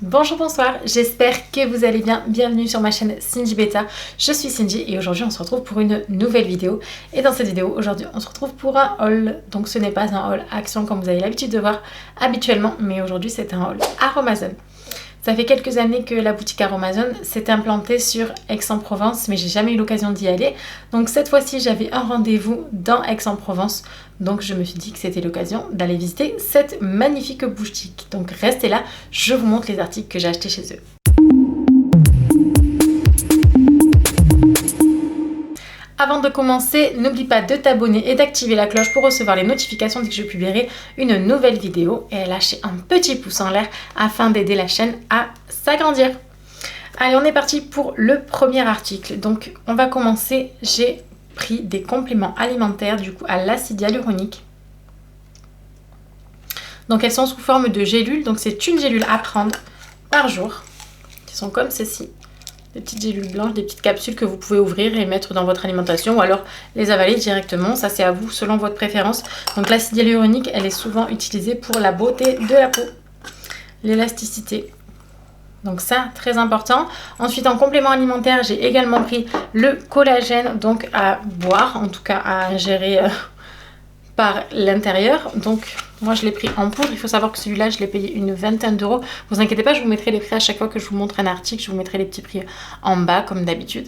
Bonjour, bonsoir, j'espère que vous allez bien. Bienvenue sur ma chaîne Cindy Beta. Je suis Cindy et aujourd'hui on se retrouve pour une nouvelle vidéo. Et dans cette vidéo, aujourd'hui on se retrouve pour un haul. Donc ce n'est pas un haul action comme vous avez l'habitude de voir habituellement, mais aujourd'hui c'est un haul Aromazone. Ça fait quelques années que la boutique Aromazone s'est implantée sur Aix-en-Provence, mais j'ai jamais eu l'occasion d'y aller. Donc cette fois-ci, j'avais un rendez-vous dans Aix-en-Provence. Donc je me suis dit que c'était l'occasion d'aller visiter cette magnifique boutique. Donc restez là, je vous montre les articles que j'ai achetés chez eux. Avant de commencer, n'oublie pas de t'abonner et d'activer la cloche pour recevoir les notifications dès que je publierai une nouvelle vidéo et lâcher un petit pouce en l'air afin d'aider la chaîne à s'agrandir. Allez, on est parti pour le premier article. Donc on va commencer, j'ai pris des compléments alimentaires du coup à l'acide hyaluronique. Donc elles sont sous forme de gélules, donc c'est une gélule à prendre par jour, qui sont comme ceci. Des petites gélules blanches, des petites capsules que vous pouvez ouvrir et mettre dans votre alimentation ou alors les avaler directement, ça c'est à vous selon votre préférence. Donc l'acide hyaluronique, elle est souvent utilisée pour la beauté de la peau, l'élasticité. Donc ça, très important. Ensuite, en complément alimentaire, j'ai également pris le collagène, donc à boire, en tout cas à ingérer par l'intérieur. Donc moi je l'ai pris en poudre. Il faut savoir que celui-là je l'ai payé une vingtaine d'euros. Vous inquiétez pas, je vous mettrai les prix à chaque fois que je vous montre un article. Je vous mettrai les petits prix en bas comme d'habitude.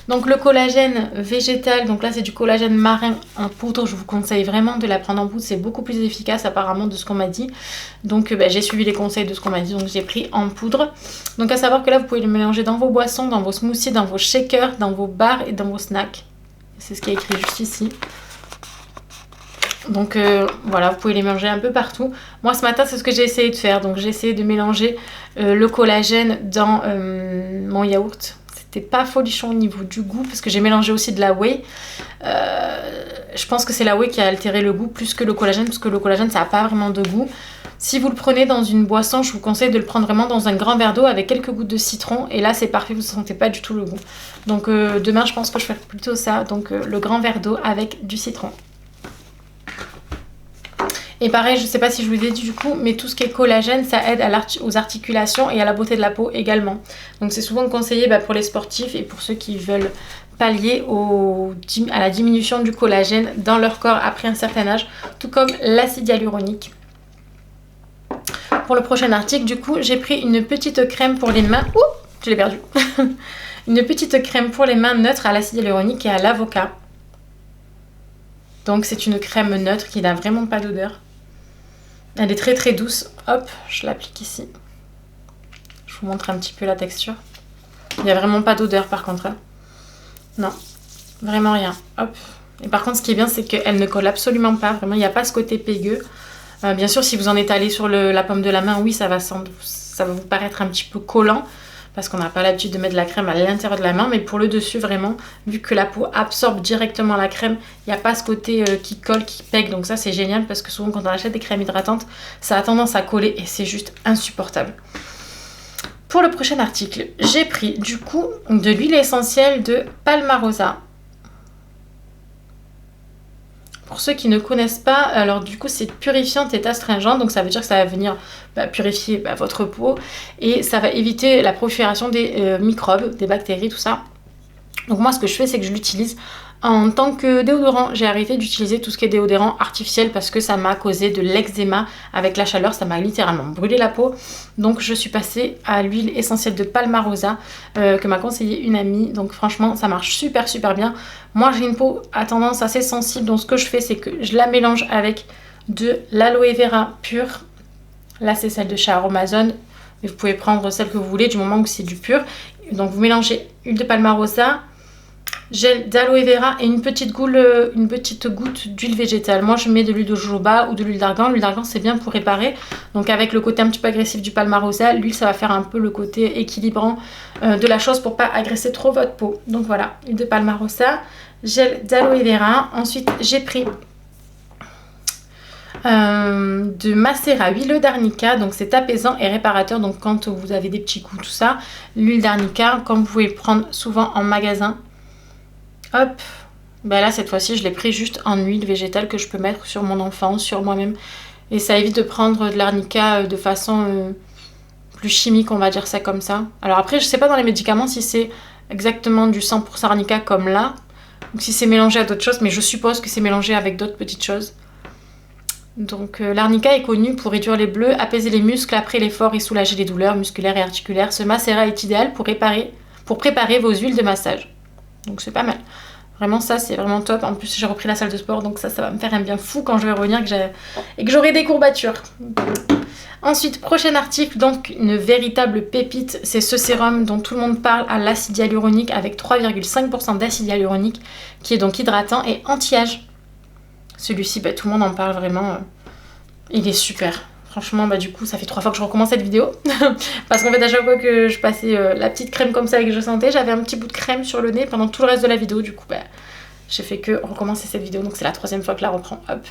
Donc le collagène végétal, donc là c'est du collagène marin en poudre. Je vous conseille vraiment de la prendre en poudre, c'est beaucoup plus efficace apparemment de ce qu'on m'a dit. Donc j'ai suivi les conseils de ce qu'on m'a dit, donc j'ai pris en poudre. Donc à savoir que là vous pouvez le mélanger dans vos boissons, dans vos smoothies, dans vos shakers, dans vos bars et dans vos snacks. C'est ce qui est écrit juste ici. Donc voilà, vous pouvez les mélanger un peu partout. Moi ce matin c'est ce que j'ai essayé de faire. Donc j'ai essayé de mélanger le collagène dans mon yaourt. C'était pas folichon au niveau du goût parce que j'ai mélangé aussi de la whey. Je pense que c'est la whey qui a altéré le goût plus que le collagène, parce que le collagène ça n'a pas vraiment de goût. Si vous le prenez dans une boisson, je vous conseille de le prendre vraiment dans un grand verre d'eau avec quelques gouttes de citron. Et là c'est parfait, vous ne sentez pas du tout le goût. Donc demain je pense que je ferai plutôt ça. Donc le grand verre d'eau avec du citron. Et pareil, je ne sais pas si je vous l'ai dit du coup, mais tout ce qui est collagène, ça aide aux articulations et à la beauté de la peau également. Donc c'est souvent conseillé pour les sportifs et pour ceux qui veulent pallier à la diminution du collagène dans leur corps après un certain âge, tout comme l'acide hyaluronique. Pour le prochain article, du coup, j'ai pris une petite crème pour les mains. Ouh, je l'ai perdu. Une petite crème pour les mains neutre à l'acide hyaluronique et à l'avocat. Donc c'est une crème neutre qui n'a vraiment pas d'odeur. Elle est très très douce. Hop, je l'applique ici. Je vous montre un petit peu la texture. Il n'y a vraiment pas d'odeur par contre. Non, vraiment rien. Hop. Et par contre ce qui est bien c'est qu'elle ne colle absolument pas. Vraiment il n'y a pas ce côté pégueux. Bien sûr si vous en étalez sur la paume de la main, oui ça va vous paraître un petit peu collant. Parce qu'on n'a pas l'habitude de mettre de la crème à l'intérieur de la main. Mais pour le dessus, vraiment, vu que la peau absorbe directement la crème, il n'y a pas ce côté qui colle, qui pègue. Donc ça, c'est génial parce que souvent, quand on achète des crèmes hydratantes, ça a tendance à coller et c'est juste insupportable. Pour le prochain article, j'ai pris du coup de l'huile essentielle de Palmarosa. Pour ceux qui ne connaissent pas, alors du coup c'est purifiante et astringente, donc ça veut dire que ça va venir purifier votre peau et ça va éviter la prolifération des microbes, des bactéries, tout ça. Donc moi ce que je fais c'est que je l'utilise en tant que déodorant. J'ai arrêté d'utiliser tout ce qui est déodorant artificiel parce que ça m'a causé de l'eczéma avec la chaleur, ça m'a littéralement brûlé la peau. Donc je suis passée à l'huile essentielle de Palmarosa que m'a conseillé une amie. Donc franchement ça marche super bien. Moi j'ai une peau à tendance assez sensible, donc ce que je fais c'est que je la mélange avec de l'aloe vera pur. Là c'est celle de chez Aromazone, mais vous pouvez prendre celle que vous voulez du moment que c'est du pur. Donc vous mélangez huile de Palmarosa, gel d'aloe vera et une petite goutte d'huile végétale. Moi je mets de l'huile de jojoba ou de l'huile d'argan. L'huile d'argan c'est bien pour réparer. Donc avec le côté un petit peu agressif du Palmarosa, l'huile ça va faire un peu le côté équilibrant de la chose pour pas agresser trop votre peau. Donc voilà, huile de Palmarosa, gel d'aloe vera. Ensuite j'ai pris de macérat huileux d'arnica, donc c'est apaisant et réparateur. Donc quand vous avez des petits coups tout ça, l'huile d'arnica comme vous pouvez le prendre souvent en magasin. Hop, là cette fois-ci je l'ai pris juste en huile végétale que je peux mettre sur mon enfant, sur moi-même, et ça évite de prendre de l'arnica de façon plus chimique, on va dire ça comme ça. Alors après, je sais pas dans les médicaments si c'est exactement du 100% arnica comme là, ou si c'est mélangé à d'autres choses, mais je suppose que c'est mélangé avec d'autres petites choses. Donc l'arnica est connu pour réduire les bleus, apaiser les muscles après l'effort et soulager les douleurs musculaires et articulaires. Ce macérat est idéal pour préparer vos huiles de massage. Donc c'est pas mal. Vraiment ça c'est vraiment top. En plus j'ai repris la salle de sport donc ça va me faire un bien fou quand je vais revenir et que j'aurai des courbatures. Ensuite, prochain article, donc une véritable pépite, c'est ce sérum dont tout le monde parle à l'acide hyaluronique avec 3,5% d'acide hyaluronique qui est donc hydratant et anti-âge. Celui-ci, bah, tout le monde en parle vraiment, il est super. Franchement, bah, du coup, ça fait 3 fois que je recommence cette vidéo. Parce qu'en fait, à chaque fois que je passais la petite crème comme ça et que je sentais, j'avais un petit bout de crème sur le nez pendant tout le reste de la vidéo. Du coup, bah, j'ai fait que recommencer cette vidéo, donc c'est la 3e fois que je la reprends. Hop.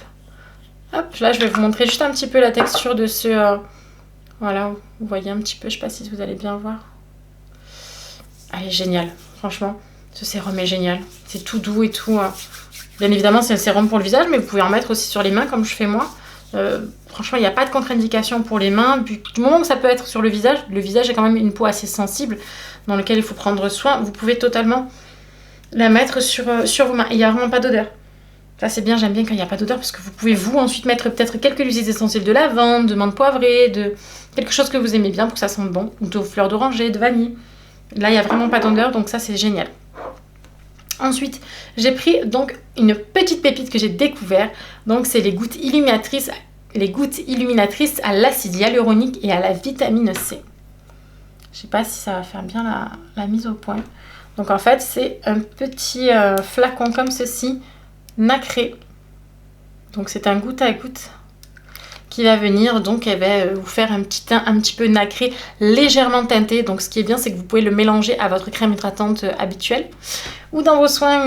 Hop, là je vais vous montrer juste un petit peu la texture de ce... voilà, vous voyez un petit peu, je sais pas si vous allez bien voir. Elle est géniale, franchement, ce sérum est génial. C'est tout doux et tout. Bien évidemment, c'est un sérum pour le visage, mais vous pouvez en mettre aussi sur les mains comme je fais moi. Franchement, il n'y a pas de contre-indication pour les mains. Du moment que ça peut être sur le visage est quand même une peau assez sensible dans laquelle il faut prendre soin. Vous pouvez totalement la mettre sur vos mains. Il n'y a vraiment pas d'odeur. Ça c'est bien, j'aime bien quand il n'y a pas d'odeur parce que vous pouvez ensuite mettre peut-être quelques huiles essentielles de lavande, de menthe poivrée, de quelque chose que vous aimez bien pour que ça sente bon, ou de fleurs d'oranger, de vanille. Là il n'y a vraiment pas d'odeur donc ça c'est génial. Ensuite j'ai pris donc une petite pépite que j'ai découvert, donc c'est les gouttes illuminatrices à l'acide hyaluronique et à la vitamine C. Je sais pas si ça va faire bien la mise au point. Donc en fait c'est un petit flacon comme ceci, nacré, donc c'est un goutte à goutte qui va venir donc vous faire un petit teint un petit peu nacré, légèrement teinté. Donc ce qui est bien c'est que vous pouvez le mélanger à votre crème hydratante habituelle ou dans vos soins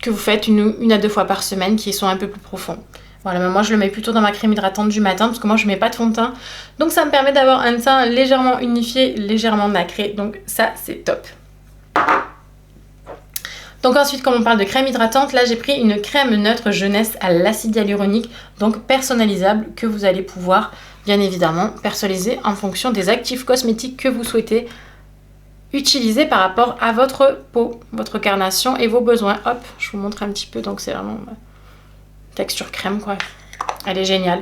que vous faites une à 2 fois par semaine qui sont un peu plus profonds. Voilà, mais moi je le mets plutôt dans ma crème hydratante du matin parce que moi je mets pas de fond de teint, donc ça me permet d'avoir un teint légèrement unifié, légèrement nacré, donc ça c'est top. Donc ensuite, comme on parle de crème hydratante, là j'ai pris une crème neutre jeunesse à l'acide hyaluronique, donc personnalisable, que vous allez pouvoir bien évidemment personnaliser en fonction des actifs cosmétiques que vous souhaitez utiliser par rapport à votre peau, votre carnation et vos besoins. Hop, je vous montre un petit peu, donc c'est vraiment texture crème quoi. Elle est géniale.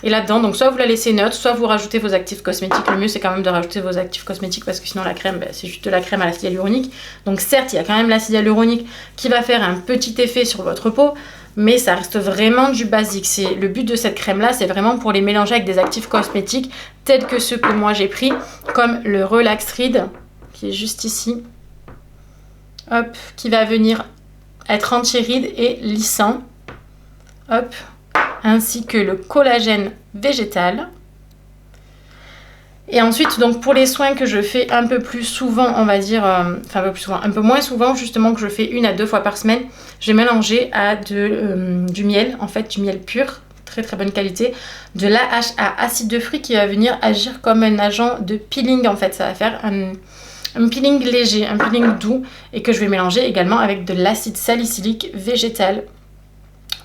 Et là-dedans, donc soit vous la laissez neutre, soit vous rajoutez vos actifs cosmétiques. Le mieux, c'est quand même de rajouter vos actifs cosmétiques parce que sinon la crème, c'est juste de la crème à l'acide hyaluronique. Donc certes, il y a quand même l'acide hyaluronique qui va faire un petit effet sur votre peau, mais ça reste vraiment du basique. Le but de cette crème-là, c'est vraiment pour les mélanger avec des actifs cosmétiques tels que ceux que moi j'ai pris, comme le Relaxrid, qui est juste ici. Hop, qui va venir être anti-rides et lissant. Hop, ainsi que le collagène végétal. Et ensuite, donc pour les soins que je fais un peu plus souvent, on va dire, un peu moins souvent, justement, que je fais 1 à 2 fois par semaine, je vais mélanger à du miel, en fait, du miel pur, très très bonne qualité, de l'AHA, acide de fruits, qui va venir agir comme un agent de peeling, en fait, ça va faire un peeling léger, un peeling doux, et que je vais mélanger également avec de l'acide salicylique végétal.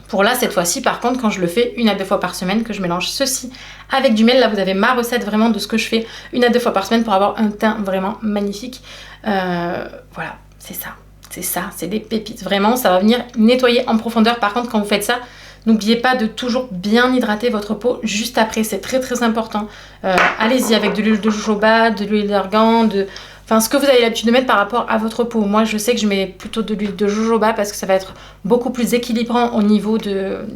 Pour là, cette fois-ci, par contre, quand je le fais 1 à 2 fois par semaine, que je mélange ceci avec du miel, là vous avez ma recette vraiment de ce que je fais 1 à 2 fois par semaine pour avoir un teint vraiment magnifique. Voilà, c'est ça, c'est des pépites. Vraiment, ça va venir nettoyer en profondeur. Par contre, quand vous faites ça, n'oubliez pas de toujours bien hydrater votre peau juste après, c'est très très important. Allez-y avec de l'huile de jojoba, de l'huile d'argan, enfin, ce que vous avez l'habitude de mettre par rapport à votre peau. Moi, je sais que je mets plutôt de l'huile de jojoba parce que ça va être beaucoup plus équilibrant au niveau de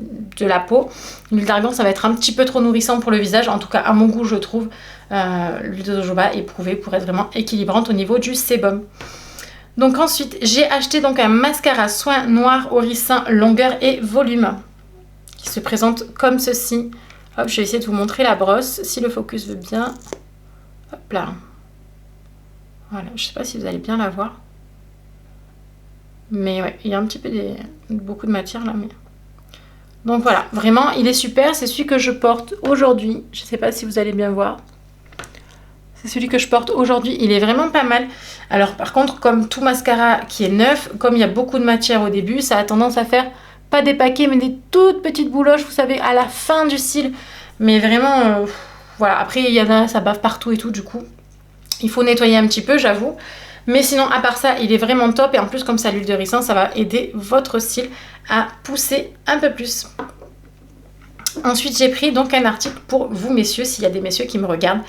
la peau. L'huile d'argan, ça va être un petit peu trop nourrissant pour le visage. En tout cas, à mon goût, je trouve l'huile de jojoba est prouvée pour être vraiment équilibrante au niveau du sébum. Donc ensuite, j'ai acheté donc un mascara soin noir orissant longueur et volume qui se présente comme ceci. Hop, je vais essayer de vous montrer la brosse si le focus veut bien. Hop là. Voilà, je sais pas si vous allez bien la voir. Mais ouais, il y a un petit peu beaucoup de matière là. Mais... donc voilà, vraiment, il est super. C'est celui que je porte aujourd'hui. Je sais pas si vous allez bien voir. C'est celui que je porte aujourd'hui. Il est vraiment pas mal. Alors par contre, comme tout mascara qui est neuf, comme il y a beaucoup de matière au début, ça a tendance à faire pas des paquets, mais des toutes petites bouloches, vous savez, à la fin du cil. Mais vraiment... voilà, après il y en a, ça bave partout et tout, du coup il faut nettoyer un petit peu, j'avoue. Mais sinon, à part ça, il est vraiment top. Et en plus, comme c'est à l'huile de ricin, ça va aider votre cil à pousser un peu plus. Ensuite, j'ai pris donc un article pour vous, messieurs, s'il y a des messieurs qui me regardent.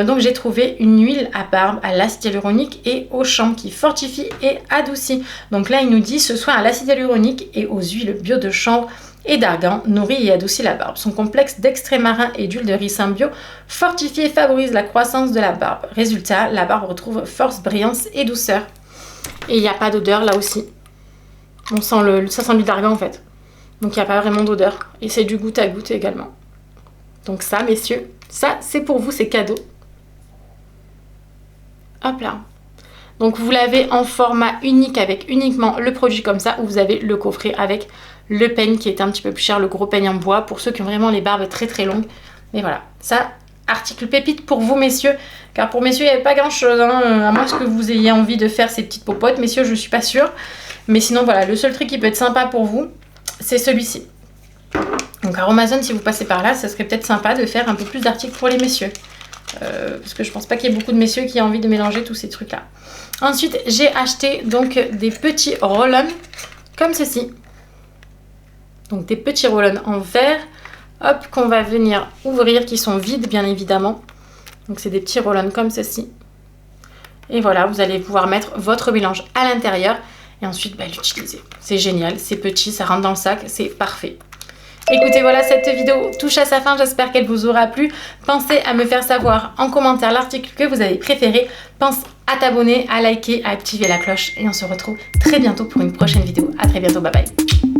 Donc, j'ai trouvé une huile à barbe à l'acide hyaluronique et au chanvre qui fortifie et adoucit. Donc là, il nous dit ce soin à l'acide hyaluronique et aux huiles bio de chanvre et d'argan nourrit et adoucit la barbe. Son complexe d'extraits marins et d'huile de ricin bio fortifie et favorise la croissance de la barbe. Résultat, la barbe retrouve force, brillance et douceur. Et il n'y a pas d'odeur là aussi. On sent ça sent l'huile d'argan en fait. Donc il n'y a pas vraiment d'odeur. Et c'est du goutte à goutte également. Donc ça, messieurs, ça c'est pour vous, c'est cadeau. Hop là. Donc vous l'avez en format unique avec uniquement le produit comme ça, ou vous avez le coffret avec le peigne qui est un petit peu plus cher, le gros peigne en bois pour ceux qui ont vraiment les barbes très très longues. Mais voilà, ça, article pépite pour vous, messieurs, car pour messieurs il n'y avait pas grand chose, hein, à moins que vous ayez envie de faire ces petites popotes. Messieurs, je suis pas sûre, mais sinon voilà, le seul truc qui peut être sympa pour vous, c'est celui-ci. Donc à Amazon, si vous passez par là, ça serait peut-être sympa de faire un peu plus d'articles pour les messieurs. Parce que je pense pas qu'il y ait beaucoup de messieurs qui aient envie de mélanger tous ces trucs là. Ensuite, j'ai acheté donc des petits roll-on comme ceci. Donc des petits roll-on en verre, hop, qu'on va venir ouvrir, qui sont vides bien évidemment. Donc c'est des petits roll-on comme ceci. Et voilà, vous allez pouvoir mettre votre mélange à l'intérieur et ensuite l'utiliser. C'est génial, c'est petit, ça rentre dans le sac, c'est parfait. Écoutez, voilà, cette vidéo touche à sa fin, j'espère qu'elle vous aura plu. Pensez à me faire savoir en commentaire l'article que vous avez préféré. Pense à t'abonner, à liker, à activer la cloche et on se retrouve très bientôt pour une prochaine vidéo. À très bientôt, bye bye.